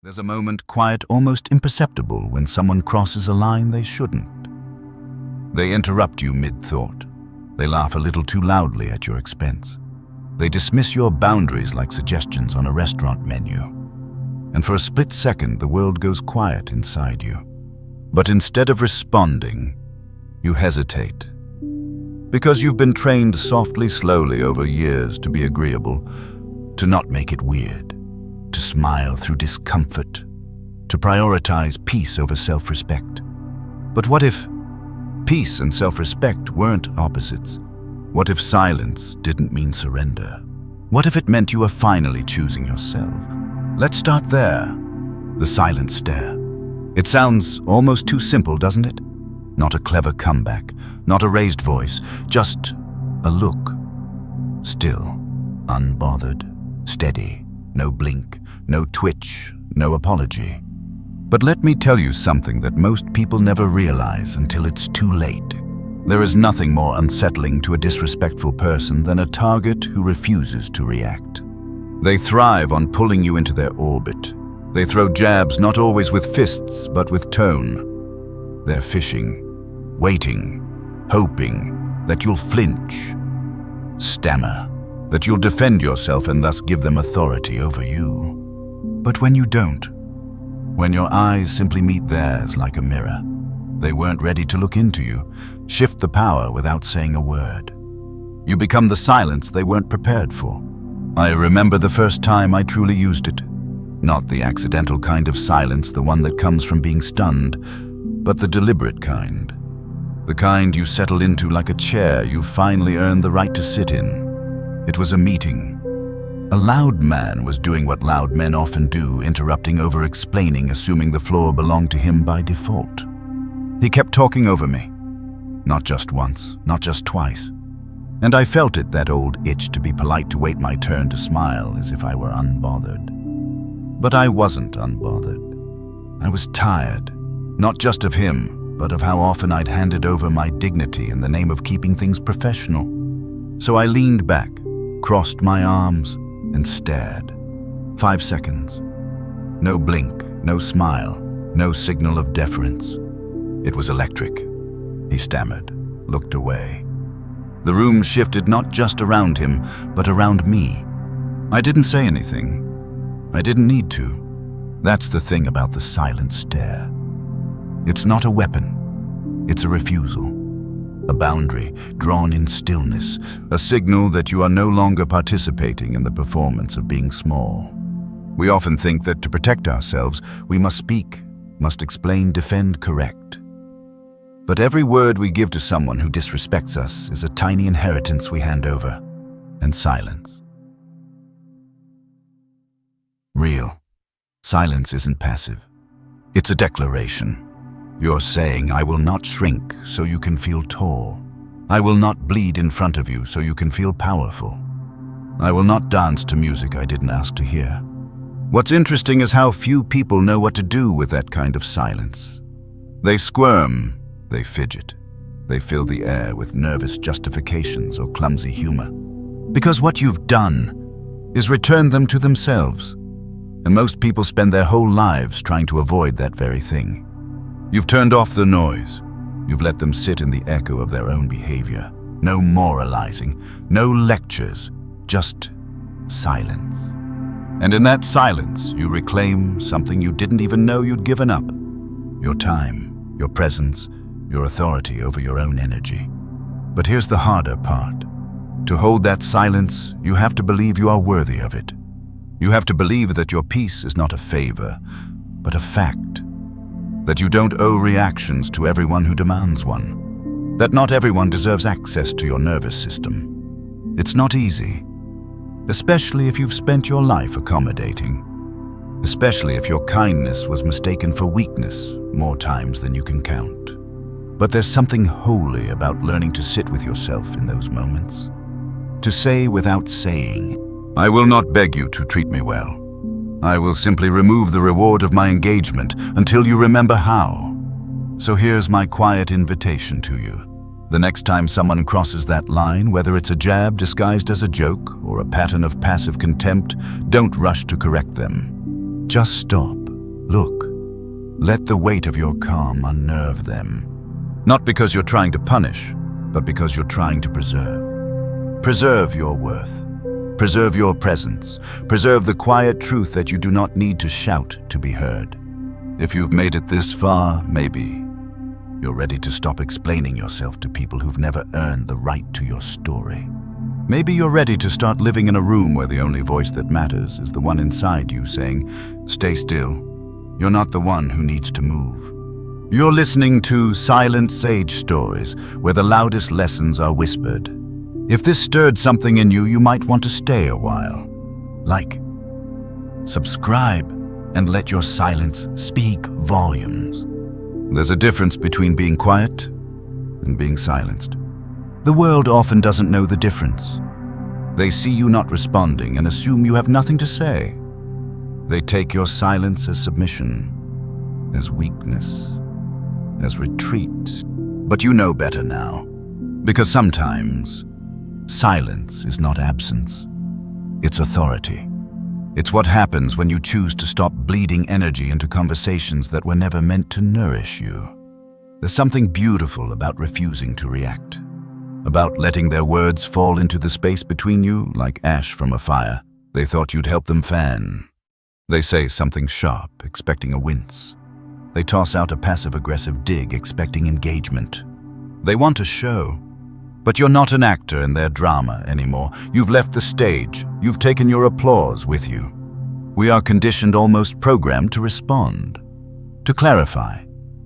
There's a moment quiet, almost imperceptible, when someone crosses a line they shouldn't. They interrupt you mid-thought. They laugh a little too loudly at your expense. They dismiss your boundaries like suggestions on a restaurant menu. And for a split second, the world goes quiet inside you. But instead of responding, you hesitate. Because you've been trained softly, slowly over years to be agreeable, to not make it weird, to smile through discomfort, to prioritize peace over self-respect. But what if peace and self-respect weren't opposites? What if silence didn't mean surrender? What if it meant you were finally choosing yourself? Let's start there. The silent stare. It sounds almost too simple, doesn't it? Not a clever comeback, not a raised voice, just a look. Still, unbothered, steady, no blink, no twitch, no apology. But let me tell you something that most people never realize until it's too late. There is nothing more unsettling to a disrespectful person than a target who refuses to react. They thrive on pulling you into their orbit. They throw jabs not always with fists, but with tone. They're fishing, waiting, hoping that you'll flinch, stammer, that you'll defend yourself and thus give them authority over you. But when you don't, when your eyes simply meet theirs like a mirror, they weren't ready to look into you, shift the power without saying a word. You become the silence they weren't prepared for. I remember the first time I truly used it. Not the accidental kind of silence, the one that comes from being stunned, but the deliberate kind. The kind you settle into like a chair you finally earned the right to sit in. It was a meeting. A loud man was doing what loud men often do, interrupting, over-explaining, assuming the floor belonged to him by default. He kept talking over me. Not just once, not just twice. And I felt it, that old itch to be polite, to wait my turn, to smile as if I were unbothered. But I wasn't unbothered. I was tired, not just of him, but of how often I'd handed over my dignity in the name of keeping things professional. So I leaned back, crossed my arms, and stared. 5 seconds. No blink, no smile, no signal of deference. It was electric. He stammered, looked away. The room shifted not just around him, but around me. I didn't say anything. I didn't need to. That's the thing about the silent stare. It's not a weapon. It's a refusal. A boundary drawn in stillness, a signal that you are no longer participating in the performance of being small. We often think that to protect ourselves, we must speak, must explain, defend, correct. But every word we give to someone who disrespects us is a tiny inheritance we hand over, and silence. Real. Silence isn't passive. It's a declaration. You're saying, I will not shrink so you can feel tall. I will not bleed in front of you so you can feel powerful. I will not dance to music I didn't ask to hear. What's interesting is how few people know what to do with that kind of silence. They squirm, they fidget, they fill the air with nervous justifications or clumsy humor. Because what you've done is return them to themselves. And most people spend their whole lives trying to avoid that very thing. You've turned off the noise. You've let them sit in the echo of their own behavior. No moralizing, no lectures, just silence. And in that silence, you reclaim something you didn't even know you'd given up. Your time, your presence, your authority over your own energy. But here's the harder part. To hold that silence, you have to believe you are worthy of it. You have to believe that your peace is not a favor, but a fact. That you don't owe reactions to everyone who demands one. That not everyone deserves access to your nervous system. It's not easy, especially if you've spent your life accommodating. Especially if your kindness was mistaken for weakness more times than you can count. But there's something holy about learning to sit with yourself in those moments. To say without saying, I will not beg you to treat me well. I will simply remove the reward of my engagement until you remember how. So here's my quiet invitation to you. The next time someone crosses that line, whether it's a jab disguised as a joke or a pattern of passive contempt, don't rush to correct them. Just stop Look. Let the weight of your calm unnerve them. Not because you're trying to punish, but because you're trying to preserve. Preserve your worth. Preserve your presence. Preserve the quiet truth that you do not need to shout to be heard. If you've made it this far, maybe you're ready to stop explaining yourself to people who've never earned the right to your story. Maybe you're ready to start living in a room where the only voice that matters is the one inside you saying, "Stay still. You're not the one who needs to move." You're listening to Silent Sage Stories, where the loudest lessons are whispered. If this stirred something in you, you might want to stay a while. Like, subscribe, and let your silence speak volumes. There's a difference between being quiet and being silenced. The world often doesn't know the difference. They see you not responding and assume you have nothing to say. They take your silence as submission, as weakness, as retreat. But you know better now, because sometimes silence is not absence. It's authority. It's what happens when you choose to stop bleeding energy into conversations that were never meant to nourish you. There's something beautiful about refusing to react, about letting their words fall into the space between you like ash from a fire they thought you'd help them fan. They say something sharp, expecting a wince. They toss out a passive-aggressive dig, expecting engagement. They want a show, but you're not an actor in their drama anymore. You've left the stage. You've taken your applause with you. We are conditioned, almost programmed, to respond, to clarify,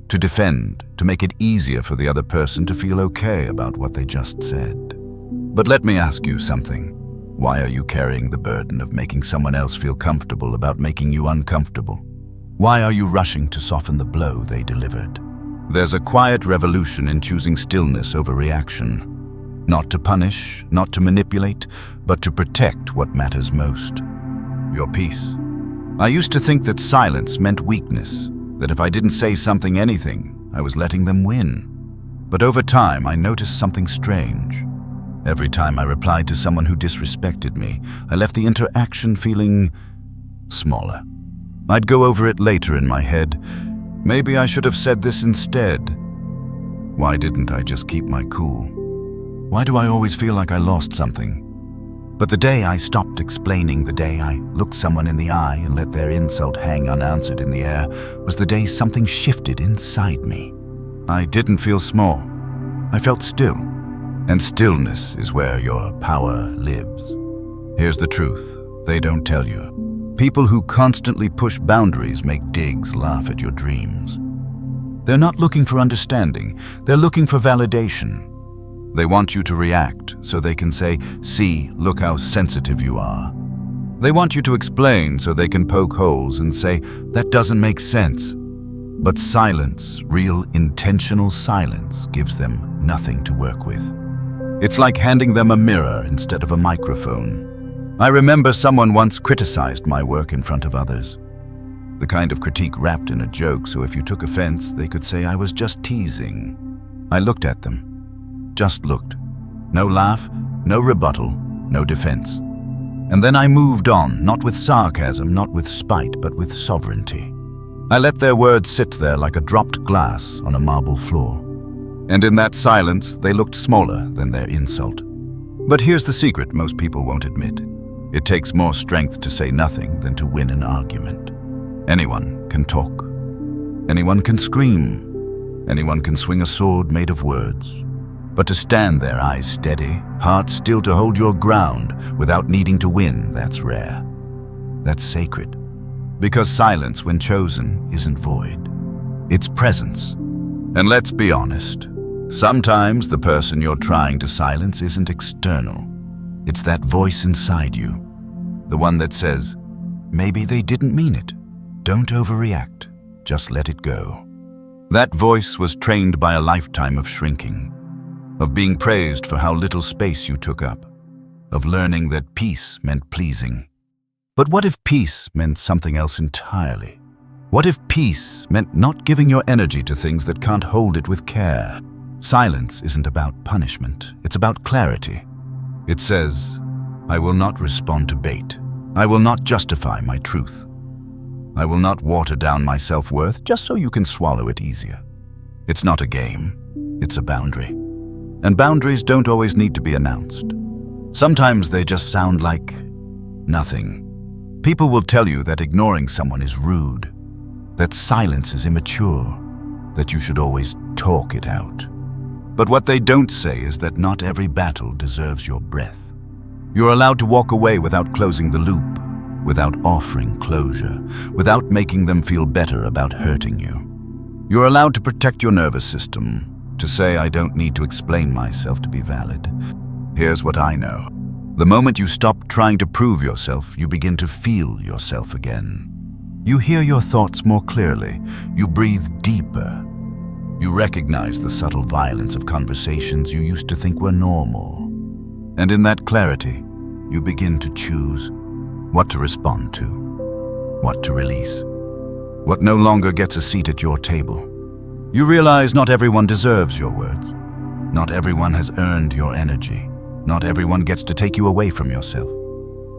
to defend, to make it easier for the other person to feel okay about what they just said. But let me ask you something. Why are you carrying the burden of making someone else feel comfortable about making you uncomfortable? Why are you rushing to soften the blow they delivered? There's a quiet revolution in choosing stillness over reaction. Not to punish, not to manipulate, but to protect what matters most. Your peace. I used to think that silence meant weakness, that if I didn't say anything, I was letting them win. But over time, I noticed something strange. Every time I replied to someone who disrespected me, I left the interaction feeling smaller. I'd go over it later in my head. Maybe I should have said this instead. Why didn't I just keep my cool? Why do I always feel like I lost something? But the day I stopped explaining, the day I looked someone in the eye and let their insult hang unanswered in the air, was the day something shifted inside me. I didn't feel small. I felt still. And stillness is where your power lives. Here's the truth they don't tell you. People who constantly push boundaries make digs laugh at your dreams. They're not looking for understanding, they're looking for validation. They want you to react so they can say, "See, look how sensitive you are." They want you to explain so they can poke holes and say, "That doesn't make sense." But silence, real intentional silence, gives them nothing to work with. It's like handing them a mirror instead of a microphone. I remember someone once criticized my work in front of others. The kind of critique wrapped in a joke, so if you took offense, they could say I was just teasing. I looked at them. Just looked. No laugh, no rebuttal, no defense. And then I moved on, not with sarcasm, not with spite, but with sovereignty. I let their words sit there like a dropped glass on a marble floor. And in that silence, they looked smaller than their insult. But here's the secret most people won't admit. It takes more strength to say nothing than to win an argument. Anyone can talk. Anyone can scream. Anyone can swing a sword made of words. But to stand there, eyes steady, heart still, to hold your ground without needing to win, that's rare. That's sacred. Because silence, when chosen, isn't void. It's presence. And let's be honest. Sometimes the person you're trying to silence isn't external. It's that voice inside you. The one that says, maybe they didn't mean it. Don't overreact. Just let it go. That voice was trained by a lifetime of shrinking, of being praised for how little space you took up, of learning that peace meant pleasing. But what if peace meant something else entirely? What if peace meant not giving your energy to things that can't hold it with care? Silence isn't about punishment, it's about clarity. It says, I will not respond to bait. I will not justify my truth. I will not water down my self-worth just so you can swallow it easier. It's not a game, it's a boundary. And boundaries don't always need to be announced. Sometimes they just sound like nothing. People will tell you that ignoring someone is rude, that silence is immature, that you should always talk it out. But what they don't say is that not every battle deserves your breath. You're allowed to walk away without closing the loop, without offering closure, without making them feel better about hurting you. You're allowed to protect your nervous system, to say I don't need to explain myself to be valid. Here's what I know. The moment you stop trying to prove yourself, you begin to feel yourself again. You hear your thoughts more clearly. You breathe deeper. You recognize the subtle violence of conversations you used to think were normal. And in that clarity, you begin to choose what to respond to, what to release, what no longer gets a seat at your table. You realize not everyone deserves your words. Not everyone has earned your energy. Not everyone gets to take you away from yourself.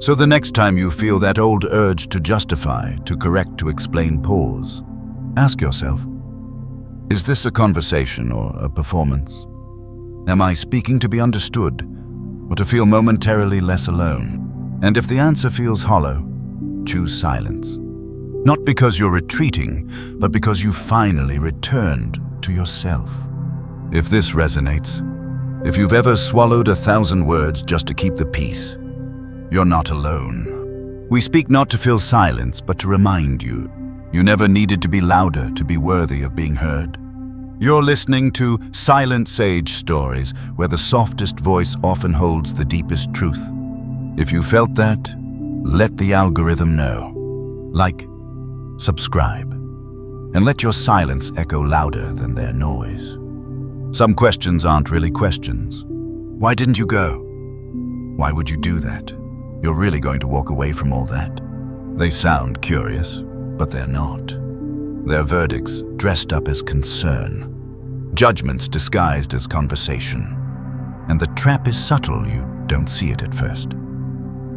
So the next time you feel that old urge to justify, to correct, to explain, pause. Ask yourself, is this a conversation or a performance? Am I speaking to be understood or to feel momentarily less alone? And if the answer feels hollow, choose silence. Not because you're retreating, but because you've finally returned to yourself. If this resonates, if you've ever swallowed 1,000 words just to keep the peace, you're not alone. We speak not to fill silence, but to remind you, you never needed to be louder to be worthy of being heard. You're listening to Silent Sage Stories, where the softest voice often holds the deepest truth. If you felt that, let the algorithm know. Like, subscribe, and let your silence echo louder than their noise. Some questions aren't really questions. Why didn't you go? Why would you do that? You're really going to walk away from all that? They sound curious, but they're not. They're verdicts dressed up as concern. Judgments disguised as conversation. And the trap is subtle, you don't see it at first.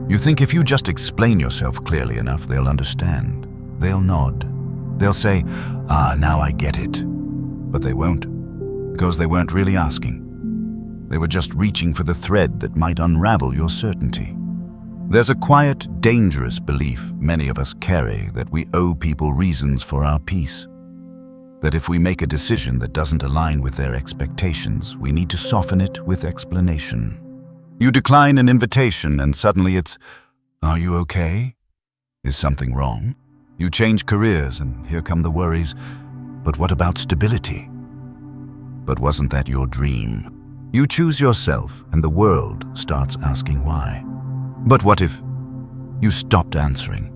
You think if you just explain yourself clearly enough, they'll understand. They'll nod. They'll say, now I get it. But they won't, because they weren't really asking. They were just reaching for the thread that might unravel your certainty. There's a quiet, dangerous belief many of us carry that we owe people reasons for our peace. That if we make a decision that doesn't align with their expectations, we need to soften it with explanation. You decline an invitation and suddenly it's, are you okay? Is something wrong? You change careers and here come the worries, but what about stability? But wasn't that your dream? You choose yourself and the world starts asking why. But what if you stopped answering,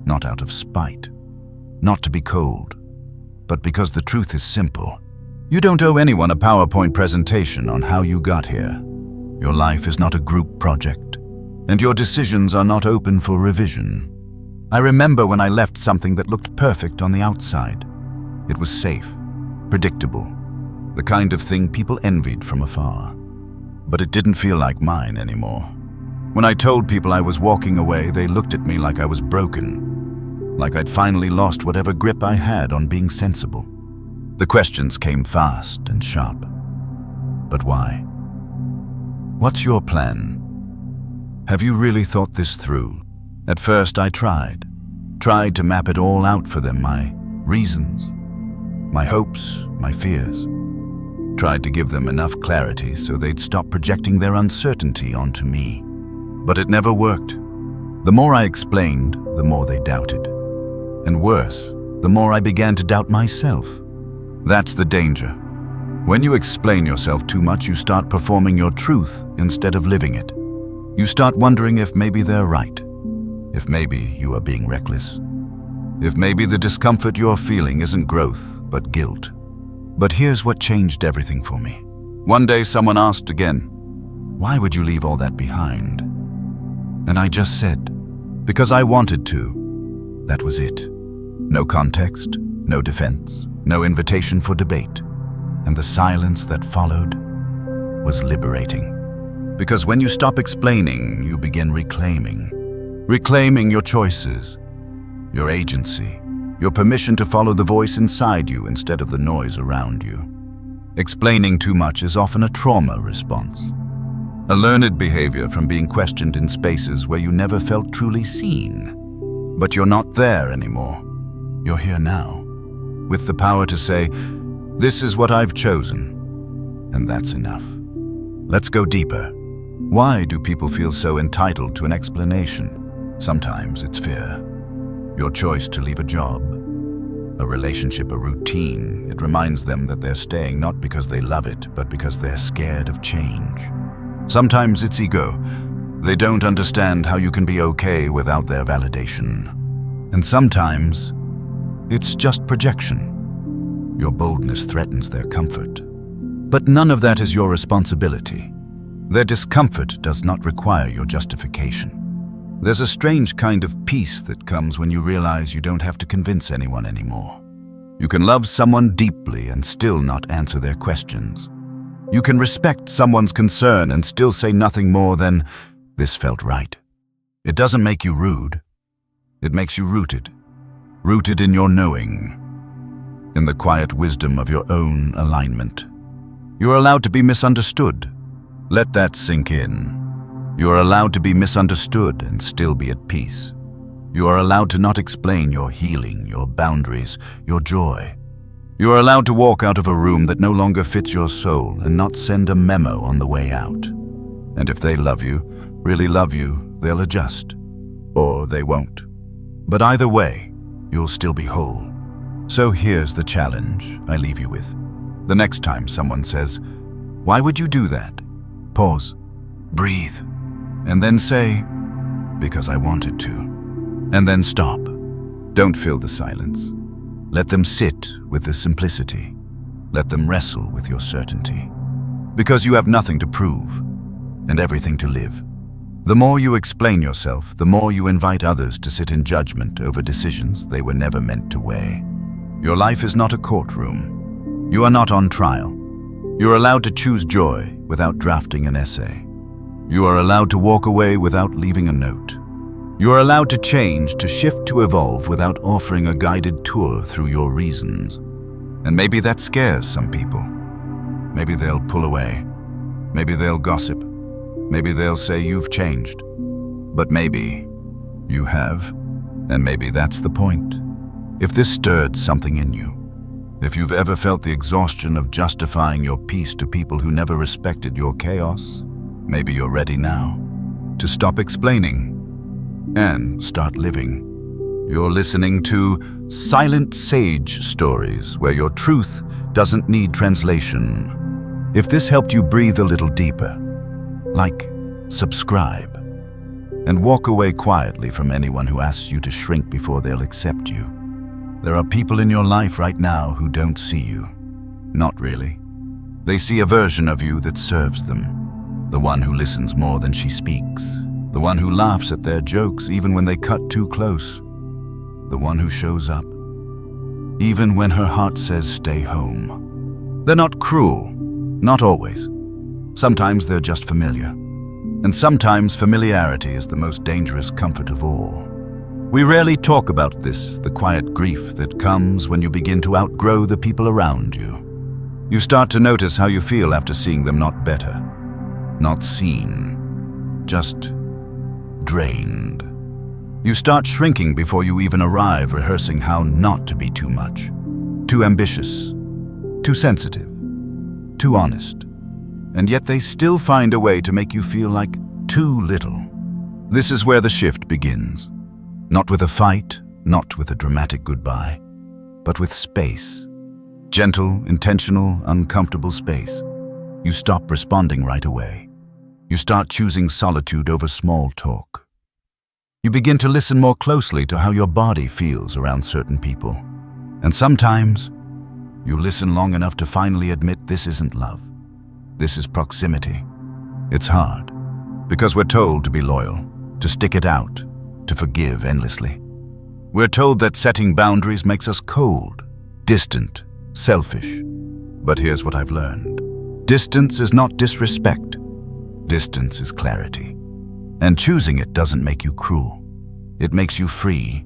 not out of spite, not to be cold, but because the truth is simple. You don't owe anyone a PowerPoint presentation on how you got here. Your life is not a group project, and your decisions are not open for revision. I remember when I left something that looked perfect on the outside. It was safe, predictable, the kind of thing people envied from afar. But it didn't feel like mine anymore. When I told people I was walking away, they looked at me like I was broken, like I'd finally lost whatever grip I had on being sensible. The questions came fast and sharp. But why? What's your plan? Have you really thought this through? At first I tried to map it all out for them, my reasons, my hopes, my fears. Tried to give them enough clarity so they'd stop projecting their uncertainty onto me. But it never worked. The more I explained, the more they doubted. And worse, the more I began to doubt myself. That's the danger. When you explain yourself too much, you start performing your truth instead of living it. You start wondering if maybe they're right, if maybe you are being reckless, if maybe the discomfort you're feeling isn't growth, but guilt. But here's what changed everything for me. One day someone asked again, why would you leave all that behind? And I just said, because I wanted to. That was it. No context, no defense, no invitation for debate. And the silence that followed was liberating. Because when you stop explaining, you begin reclaiming. Reclaiming your choices, your agency, your permission to follow the voice inside you instead of the noise around you. Explaining too much is often a trauma response, a learned behavior from being questioned in spaces where you never felt truly seen. But you're not there anymore. You're here now, with the power to say, "This is what I've chosen," and that's enough. Let's go deeper. Why do people feel so entitled to an explanation? Sometimes it's fear. Your choice to leave a job, a relationship, a routine. It reminds them that they're staying not because they love it, but because they're scared of change. Sometimes it's ego. They don't understand how you can be okay without their validation. And sometimes it's just projection. Your boldness threatens their comfort. But none of that is your responsibility. Their discomfort does not require your justification. There's a strange kind of peace that comes when you realize you don't have to convince anyone anymore. You can love someone deeply and still not answer their questions. You can respect someone's concern and still say nothing more than, "This felt right." It doesn't make you rude. It makes you rooted. Rooted in your knowing, in the quiet wisdom of your own alignment. You are allowed to be misunderstood. Let that sink in. You are allowed to be misunderstood and still be at peace. You are allowed to not explain your healing, your boundaries, your joy. You are allowed to walk out of a room that no longer fits your soul and not send a memo on the way out. And if they love you, really love you, they'll adjust. Or they won't. But either way, you'll still be whole. So here's the challenge I leave you with. The next time someone says, "Why would you do that?" Pause, breathe, and then say, "Because I wanted to." And then stop. Don't fill the silence. Let them sit with the simplicity. Let them wrestle with your certainty. Because you have nothing to prove and everything to live. The more you explain yourself, the more you invite others to sit in judgment over decisions they were never meant to weigh. Your life is not a courtroom. You are not on trial. You are allowed to choose joy without drafting an essay. You are allowed to walk away without leaving a note. You are allowed to change, to shift, to evolve without offering a guided tour through your reasons. And maybe that scares some people. Maybe they'll pull away. Maybe they'll gossip. Maybe they'll say you've changed. But maybe you have, and maybe that's the point. If this stirred something in you, if you've ever felt the exhaustion of justifying your peace to people who never respected your chaos, maybe you're ready now to stop explaining and start living. You're listening to Silent Sage Stories, where your truth doesn't need translation. If this helped you breathe a little deeper, like, subscribe, and walk away quietly from anyone who asks you to shrink before they'll accept you. There are people in your life right now who don't see you. Not really. They see a version of you that serves them. The one who listens more than she speaks. The one who laughs at their jokes even when they cut too close. The one who shows up, even when her heart says stay home. They're not cruel, not always. Sometimes they're just familiar. And sometimes familiarity is the most dangerous comfort of all. We rarely talk about this, the quiet grief that comes when you begin to outgrow the people around you. You start to notice how you feel after seeing them not better, not seen, just drained. You start shrinking before you even arrive, rehearsing how not to be too much, too ambitious, too sensitive, too honest. And yet they still find a way to make you feel like too little. This is where the shift begins. Not with a fight, not with a dramatic goodbye, but with space. Gentle, intentional, uncomfortable space. You stop responding right away. You start choosing solitude over small talk. You begin to listen more closely to how your body feels around certain people. And sometimes, you listen long enough to finally admit this isn't love. This is proximity. It's hard, because we're told to be loyal, to stick it out, to forgive endlessly. We're told that setting boundaries makes us cold, distant, selfish. But here's what I've learned. Distance is not disrespect. Distance is clarity. And choosing it doesn't make you cruel. It makes you free.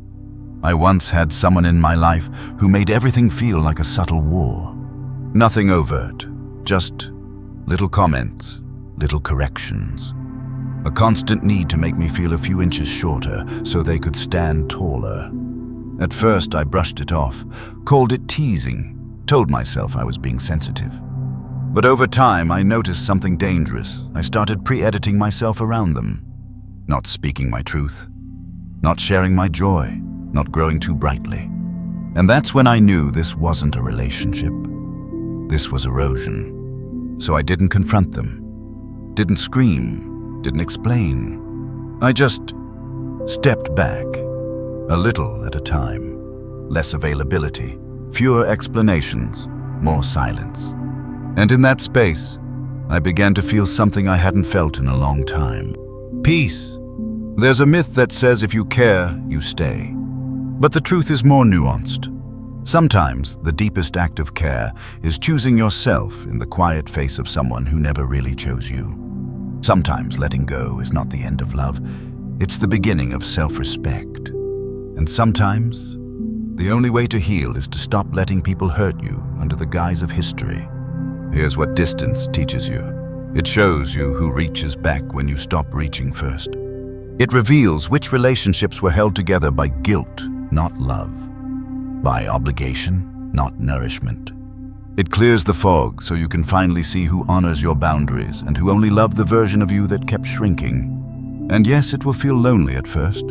I once had someone in my life who made everything feel like a subtle war. Nothing overt, just little comments, little corrections. A constant need to make me feel a few inches shorter so they could stand taller. At first, I brushed it off, called it teasing, told myself I was being sensitive. But over time, I noticed something dangerous. I started pre-editing myself around them. Not speaking my truth, not sharing my joy, not growing too brightly. And that's when I knew this wasn't a relationship. This was erosion. So I didn't confront them, didn't scream, didn't explain. I just stepped back, a little at a time. Less availability, fewer explanations, more silence. And in that space, I began to feel something I hadn't felt in a long time. Peace. There's a myth that says if you care, you stay. But the truth is more nuanced. Sometimes the deepest act of care is choosing yourself in the quiet face of someone who never really chose you. Sometimes letting go is not the end of love, it's the beginning of self-respect. And sometimes, the only way to heal is to stop letting people hurt you under the guise of history. Here's what distance teaches you. It shows you who reaches back when you stop reaching first. It reveals which relationships were held together by guilt, not love. By obligation, not nourishment. It clears the fog so you can finally see who honors your boundaries and who only loved the version of you that kept shrinking. And yes, it will feel lonely at first.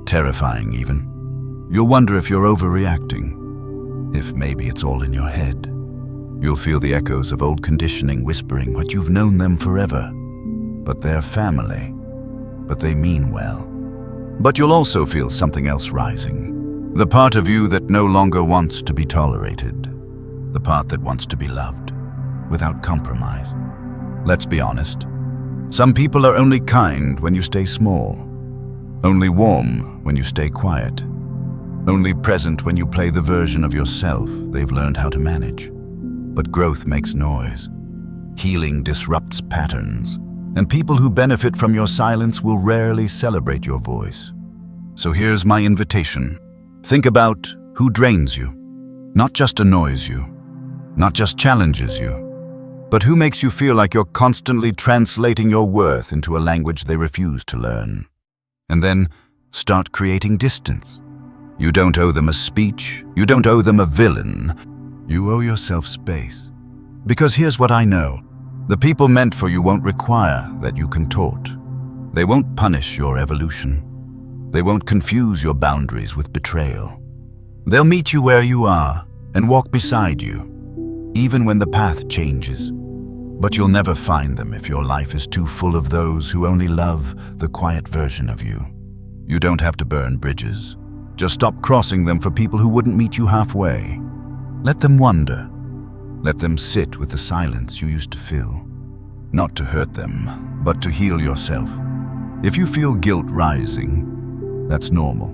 Terrifying even. You'll wonder if you're overreacting. If maybe it's all in your head. You'll feel the echoes of old conditioning whispering what you've known them forever. But they're family. But they mean well. But you'll also feel something else rising. The part of you that no longer wants to be tolerated. The part that wants to be loved, without compromise. Let's be honest. Some people are only kind when you stay small. Only warm when you stay quiet. Only present when you play the version of yourself they've learned how to manage. But growth makes noise. Healing disrupts patterns. And people who benefit from your silence will rarely celebrate your voice. So here's my invitation. Think about who drains you. Not just annoys you. Not just challenges you. But who makes you feel like you're constantly translating your worth into a language they refuse to learn. And then start creating distance. You don't owe them a speech. You don't owe them a villain. You owe yourself space. Because here's what I know. The people meant for you won't require that you contort. They won't punish your evolution. They won't confuse your boundaries with betrayal. They'll meet you where you are and walk beside you, even when the path changes. But you'll never find them if your life is too full of those who only love the quiet version of you. You don't have to burn bridges. Just stop crossing them for people who wouldn't meet you halfway. Let them wander. Let them sit with the silence you used to fill. Not to hurt them, but to heal yourself. If you feel guilt rising, that's normal.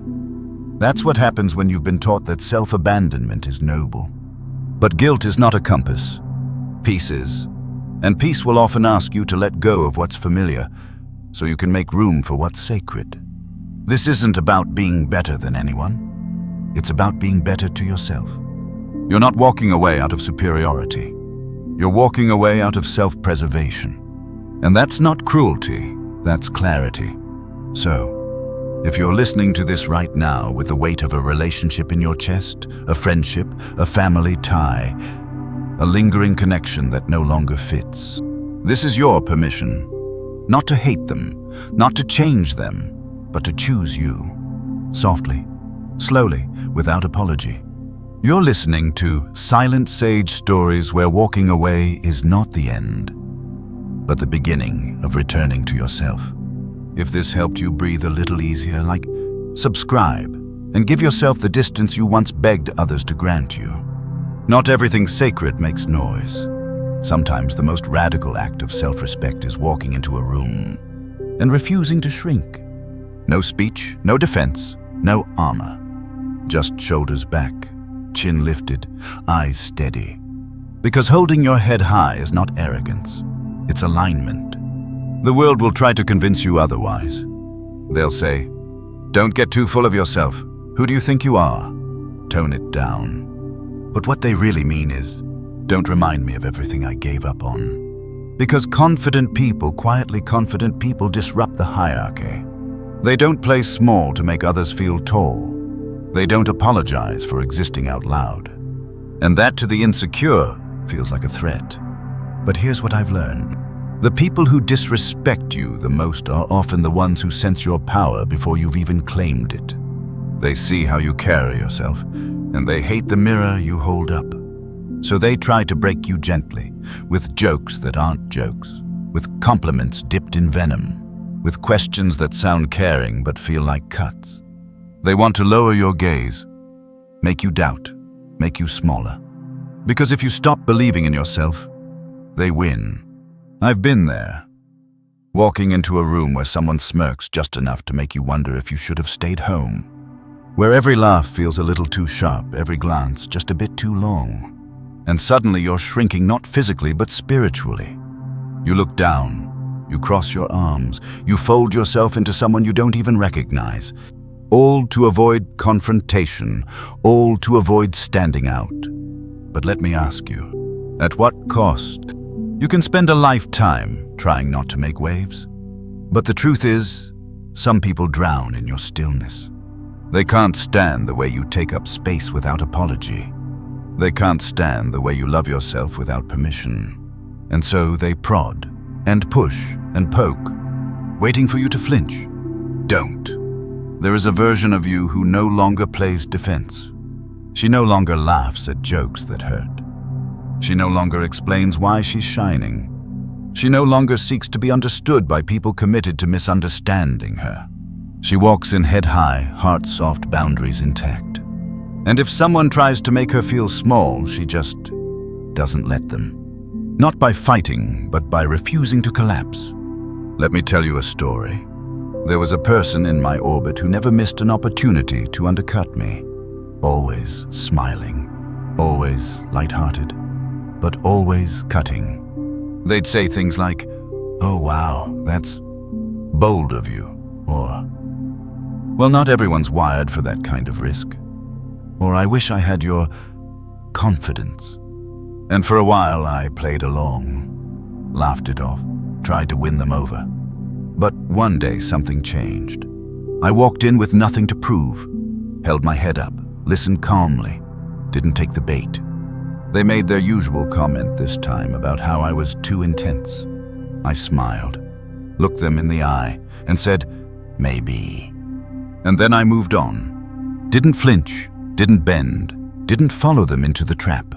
That's what happens when you've been taught that self-abandonment is noble. But guilt is not a compass. Peace is. And peace will often ask you to let go of what's familiar, so you can make room for what's sacred. This isn't about being better than anyone. It's about being better to yourself. You're not walking away out of superiority. You're walking away out of self-preservation. And that's not cruelty, that's clarity. So, if you're listening to this right now with the weight of a relationship in your chest, a friendship, a family tie, a lingering connection that no longer fits, this is your permission. Not to hate them, not to change them, but to choose you. Softly, slowly, without apology. You're listening to Silent Sage Stories, where walking away is not the end, but the beginning of returning to yourself. If this helped you breathe a little easier, subscribe and give yourself the distance you once begged others to grant you. Not everything sacred makes noise. Sometimes the most radical act of self-respect is walking into a room and refusing to shrink. No speech, no defense, no armor. Just shoulders back, chin lifted, eyes steady. Because holding your head high is not arrogance, it's alignment. The world will try to convince you otherwise. They'll say, "Don't get too full of yourself. Who do you think you are? Tone it down. But what they really mean is, don't remind me of everything I gave up on. Because quietly confident people disrupt the hierarchy. They don't play small to make others feel tall. They don't apologize for existing out loud. And that to the insecure feels like a threat. But here's what I've learned. The people who disrespect you the most are often the ones who sense your power before you've even claimed it. They see how you carry yourself, and they hate the mirror you hold up. So they try to break you gently, with jokes that aren't jokes, with compliments dipped in venom, with questions that sound caring but feel like cuts. They want to lower your gaze, make you doubt, make you smaller. Because if you stop believing in yourself, they win. I've been there. Walking into a room where someone smirks just enough to make you wonder if you should have stayed home. Where every laugh feels a little too sharp, every glance just a bit too long. And suddenly you're shrinking not physically but spiritually. You look down, you cross your arms, you fold yourself into someone you don't even recognize. All to avoid confrontation, all to avoid standing out. But let me ask you, at what cost? You can spend a lifetime trying not to make waves. But the truth is, some people drown in your stillness. They can't stand the way you take up space without apology. They can't stand the way you love yourself without permission. And so they prod and push and poke, waiting for you to flinch. Don't. There is a version of you who no longer plays defense. She no longer laughs at jokes that hurt. She no longer explains why she's shining. She no longer seeks to be understood by people committed to misunderstanding her. She walks in head high, heart soft, boundaries intact. And if someone tries to make her feel small, she just doesn't let them. Not by fighting, but by refusing to collapse. Let me tell you a story. There was a person in my orbit who never missed an opportunity to undercut me. Always smiling, always lighthearted, but always cutting. They'd say things like, "Oh wow, that's bold of you," or, "Well, not everyone's wired for that kind of risk," or, "I wish I had your confidence." And for a while I played along, laughed it off, tried to win them over. But one day something changed. I walked in with nothing to prove, held my head up, listened calmly, didn't take the bait. They made their usual comment this time about how I was too intense. I smiled, looked them in the eye, and said, "Maybe." And then I moved on. Didn't flinch, didn't bend, didn't follow them into the trap.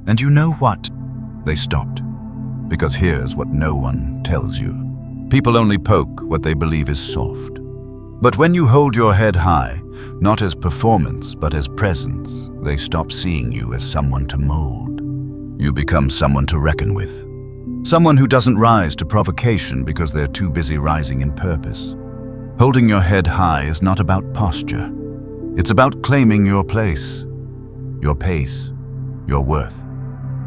And you know what? They stopped. Because here's what no one tells you. People only poke what they believe is soft. But when you hold your head high, not as performance, but as presence, they stop seeing you as someone to mold. You become someone to reckon with. Someone who doesn't rise to provocation because they're too busy rising in purpose. Holding your head high is not about posture. It's about claiming your place, your pace, your worth.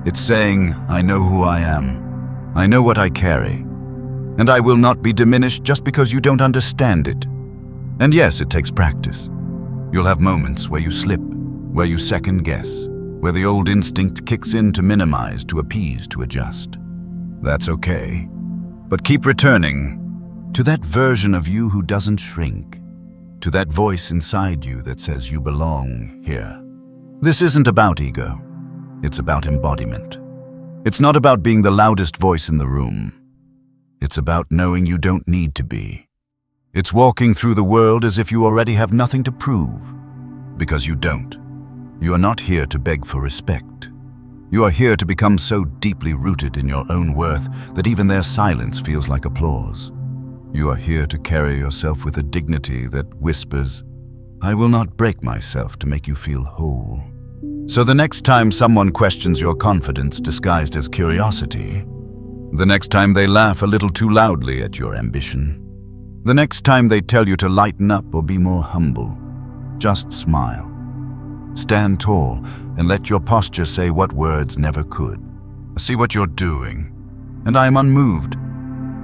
It's saying, "I know who I am. I know what I carry. And I will not be diminished just because you don't understand it." And yes, it takes practice. You'll have moments where you slip, where you second guess, where the old instinct kicks in to minimize, to appease, to adjust. That's okay. But keep returning to that version of you who doesn't shrink, to that voice inside you that says you belong here. This isn't about ego. It's about embodiment. It's not about being the loudest voice in the room. It's about knowing you don't need to be. It's walking through the world as if you already have nothing to prove. Because you don't. You are not here to beg for respect. You are here to become so deeply rooted in your own worth that even their silence feels like applause. You are here to carry yourself with a dignity that whispers, "I will not break myself to make you feel whole." So the next time someone questions your confidence disguised as curiosity, the next time they laugh a little too loudly at your ambition, the next time they tell you to lighten up or be more humble, just smile. Stand tall and let your posture say what words never could. I see what you're doing, and I am unmoved.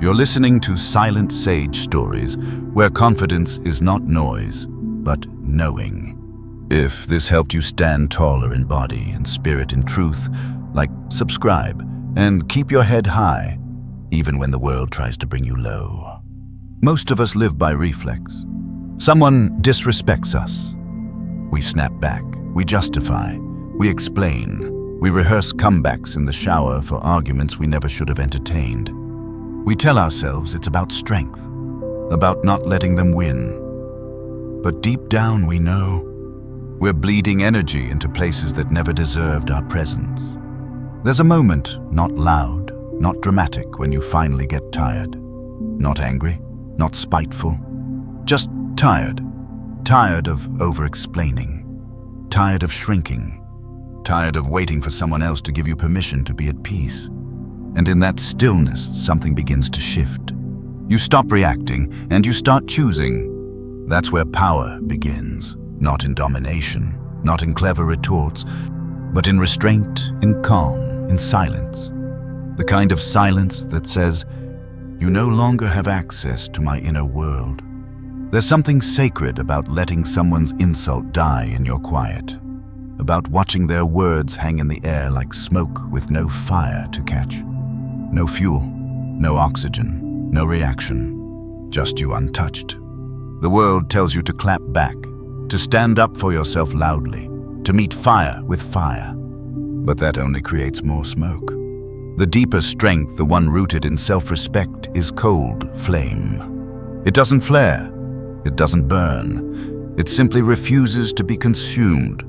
You're listening to Silent Sage Stories, where confidence is not noise, but knowing. If this helped you stand taller in body and spirit in truth, subscribe and keep your head high, even when the world tries to bring you low. Most of us live by reflex. Someone disrespects us. We snap back, we justify, we explain, we rehearse comebacks in the shower for arguments we never should have entertained. We tell ourselves it's about strength, about not letting them win. But deep down we know we're bleeding energy into places that never deserved our presence. There's a moment, not loud, not dramatic, when you finally get tired. Not angry, not spiteful, just tired. Tired of over-explaining, tired of shrinking, tired of waiting for someone else to give you permission to be at peace. And in that stillness, something begins to shift. You stop reacting and you start choosing. That's where power begins, not in domination, not in clever retorts, but in restraint, in calm, in silence. The kind of silence that says, you no longer have access to my inner world. There's something sacred about letting someone's insult die in your quiet, about watching their words hang in the air like smoke with no fire to catch. No fuel, no oxygen, no reaction, just you untouched. The world tells you to clap back, to stand up for yourself loudly, to meet fire with fire. But that only creates more smoke. The deeper strength, the one rooted in self-respect, is cold flame. It doesn't flare, it doesn't burn, it simply refuses to be consumed.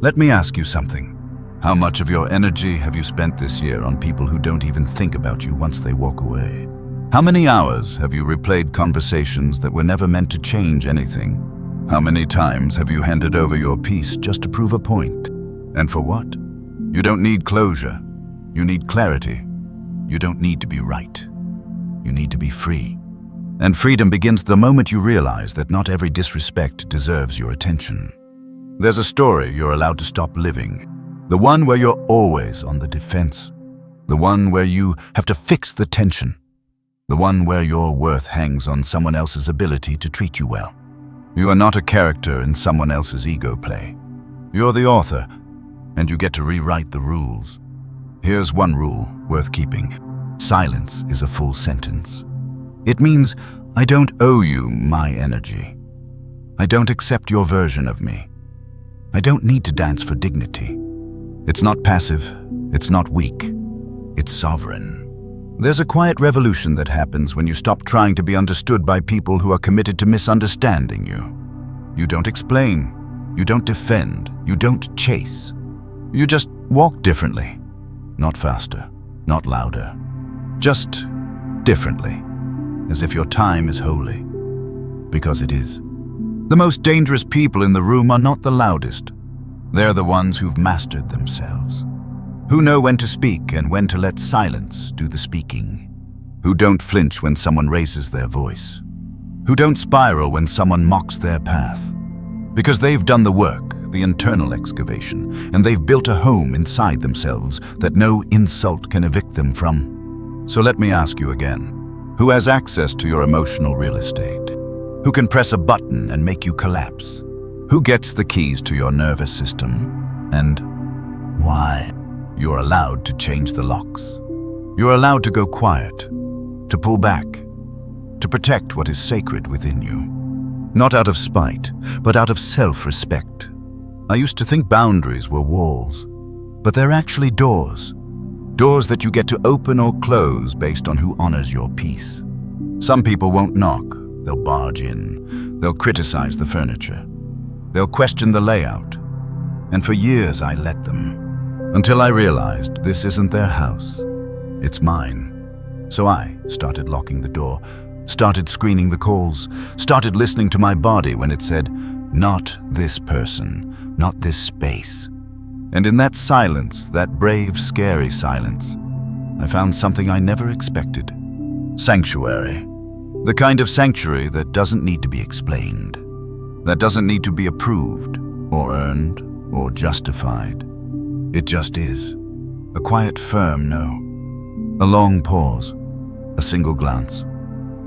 Let me ask you something. How much of your energy have you spent this year on people who don't even think about you once they walk away? How many hours have you replayed conversations that were never meant to change anything? How many times have you handed over your peace just to prove a point? And for what? You don't need closure. You need clarity. You don't need to be right. You need to be free. And freedom begins the moment you realize that not every disrespect deserves your attention. There's a story you're allowed to stop living. The one where you're always on the defense. The one where you have to fix the tension. The one where your worth hangs on someone else's ability to treat you well. You are not a character in someone else's ego play. You're the author, and you get to rewrite the rules. Here's one rule worth keeping. Silence is a full sentence. It means I don't owe you my energy. I don't accept your version of me. I don't need to dance for dignity. It's not passive, it's not weak, it's sovereign. There's a quiet revolution that happens when you stop trying to be understood by people who are committed to misunderstanding you. You don't explain, you don't defend, you don't chase. You just walk differently. Not faster, not louder. Just differently, as if your time is holy. Because it is. The most dangerous people in the room are not the loudest. They're the ones who've mastered themselves. Who know when to speak and when to let silence do the speaking. Who don't flinch when someone raises their voice. Who don't spiral when someone mocks their path. Because they've done the work, the internal excavation, and they've built a home inside themselves that no insult can evict them from. So let me ask you again, who has access to your emotional real estate? Who can press a button and make you collapse? Who gets the keys to your nervous system? And why? You're allowed to change the locks. You're allowed to go quiet, to pull back, to protect what is sacred within you. Not out of spite, but out of self-respect. I used to think boundaries were walls, but they're actually doors. Doors that you get to open or close based on who honors your peace. Some people won't knock, they'll barge in, they'll criticize the furniture, they'll question the layout. And for years I let them, until I realized this isn't their house, it's mine. So I started locking the door, started screening the calls, started listening to my body when it said, not this person, not this space. And in that silence, that brave, scary silence, I found something I never expected. Sanctuary. The kind of sanctuary that doesn't need to be explained, that doesn't need to be approved, or earned, or justified. It just is. A quiet, firm no. A long pause. A single glance.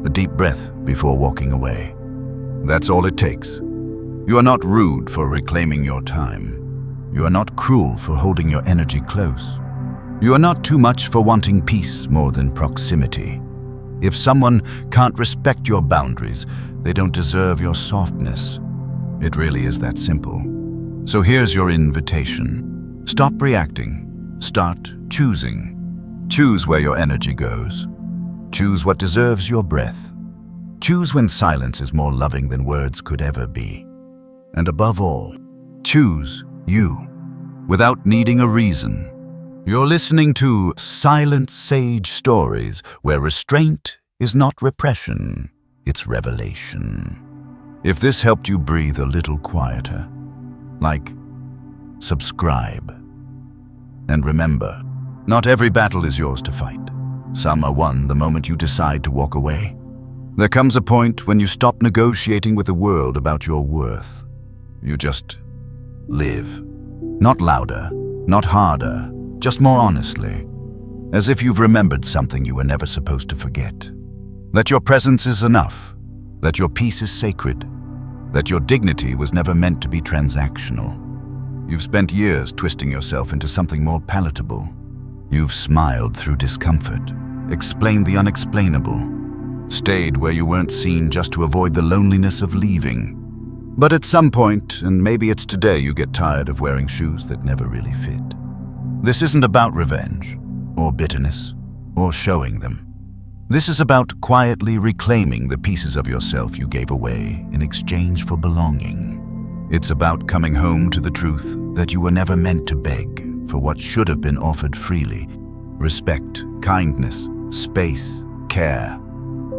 A deep breath before walking away. That's all it takes. You are not rude for reclaiming your time. You are not cruel for holding your energy close. You are not too much for wanting peace more than proximity. If someone can't respect your boundaries, they don't deserve your softness. It really is that simple. So here's your invitation. Stop reacting. Start choosing. Choose where your energy goes. Choose what deserves your breath. Choose when silence is more loving than words could ever be. And above all, choose you, without needing a reason. You're listening to Silent Sage Stories, where restraint is not repression, it's revelation. If this helped you breathe a little quieter, like, subscribe. And remember, not every battle is yours to fight. Some are won the moment you decide to walk away. There comes a point when you stop negotiating with the world about your worth. You just live. Not louder, not harder, just more honestly, as if you've remembered something you were never supposed to forget. That your presence is enough, that your peace is sacred, that your dignity was never meant to be transactional. You've spent years twisting yourself into something more palatable. You've smiled through discomfort, explained the unexplainable, stayed where you weren't seen just to avoid the loneliness of leaving. But at some point, and maybe it's today, you get tired of wearing shoes that never really fit. This isn't about revenge, or bitterness, or showing them. This is about quietly reclaiming the pieces of yourself you gave away in exchange for belonging. It's about coming home to the truth that you were never meant to beg for what should have been offered freely. Respect, kindness, space, care.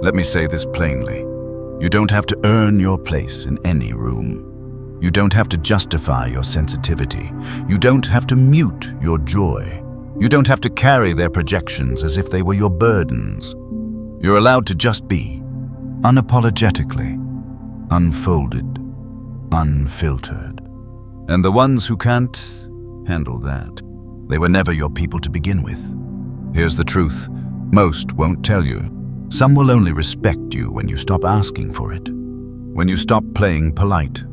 Let me say this plainly. You don't have to earn your place in any room. You don't have to justify your sensitivity. You don't have to mute your joy. You don't have to carry their projections as if they were your burdens. You're allowed to just be, unapologetically, unfolded, unfiltered. And the ones who can't handle that, they were never your people to begin with. Here's the truth. Most won't tell you. Some will only respect you when you stop asking for it. When you stop playing polite.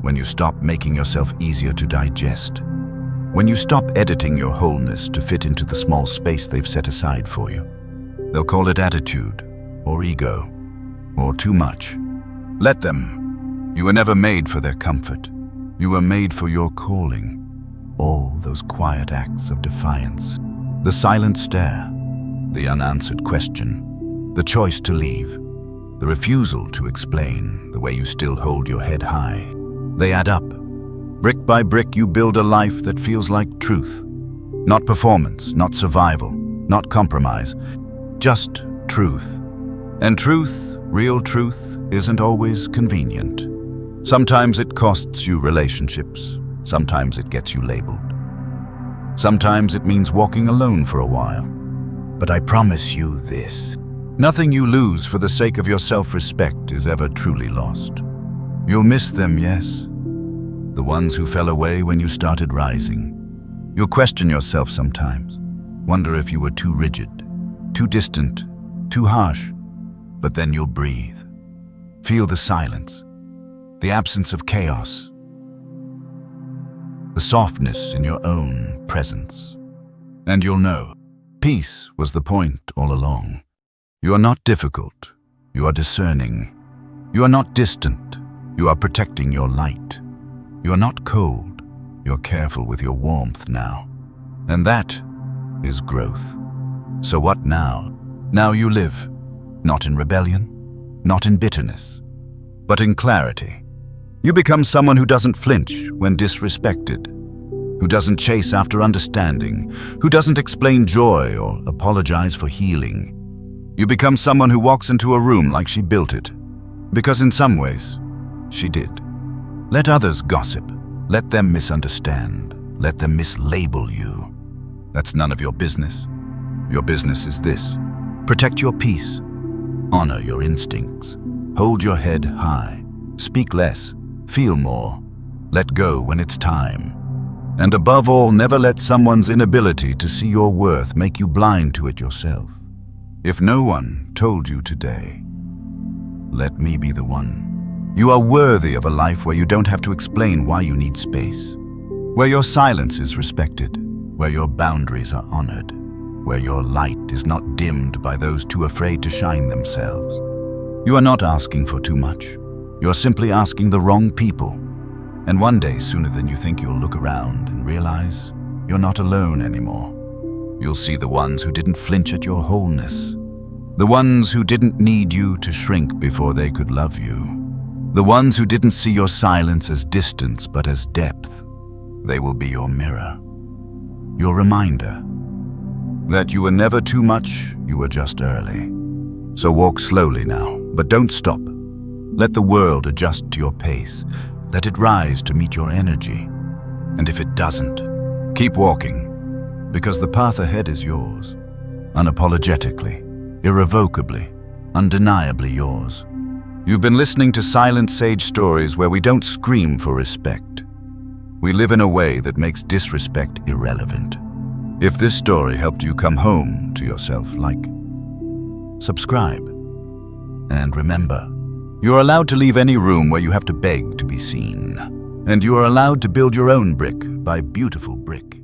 When you stop making yourself easier to digest. When you stop editing your wholeness to fit into the small space they've set aside for you. They'll call it attitude, or ego, or too much. Let them. You were never made for their comfort. You were made for your calling. All those quiet acts of defiance. The silent stare. The unanswered question. The choice to leave, the refusal to explain the way you still hold your head high. They add up. Brick by brick, you build a life that feels like truth. Not performance, not survival, not compromise, just truth. And truth, real truth, isn't always convenient. Sometimes it costs you relationships. Sometimes it gets you labeled. Sometimes it means walking alone for a while. But I promise you this. Nothing you lose for the sake of your self-respect is ever truly lost. You'll miss them, yes. The ones who fell away when you started rising. You'll question yourself sometimes. Wonder if you were too rigid, too distant, too harsh. But then you'll breathe. Feel the silence, the absence of chaos, the softness in your own presence. And you'll know, peace was the point all along. You are not difficult. You are discerning. You are not distant. You are protecting your light. You are not cold. You're careful with your warmth now. And that is growth. So what now? Now you live, not in rebellion, not in bitterness, but in clarity. You become someone who doesn't flinch when disrespected, who doesn't chase after understanding, who doesn't explain joy or apologize for healing. You become someone who walks into a room like she built it, because in some ways, she did. Let others gossip. Let them misunderstand. Let them mislabel you. That's none of your business. Your business is this. Protect your peace. Honor your instincts. Hold your head high. Speak less. Feel more. Let go when it's time. And above all, never let someone's inability to see your worth make you blind to it yourself. If no one told you today, let me be the one. You are worthy of a life where you don't have to explain why you need space, where your silence is respected, where your boundaries are honored, where your light is not dimmed by those too afraid to shine themselves. You are not asking for too much. You're simply asking the wrong people. And one day, sooner than you think, you'll look around and realize you're not alone anymore. You'll see the ones who didn't flinch at your wholeness, the ones who didn't need you to shrink before they could love you, the ones who didn't see your silence as distance but as depth. They will be your mirror, your reminder that you were never too much, you were just early. So walk slowly now, but don't stop. Let the world adjust to your pace. Let it rise to meet your energy. And if it doesn't, keep walking, because the path ahead is yours, unapologetically, irrevocably, undeniably yours. You've been listening to Silent Sage Stories, where we don't scream for respect. We live in a way that makes disrespect irrelevant. If this story helped you come home to yourself, like, subscribe. And remember, you're allowed to leave any room where you have to beg to be seen. And you are allowed to build your own brick by beautiful brick.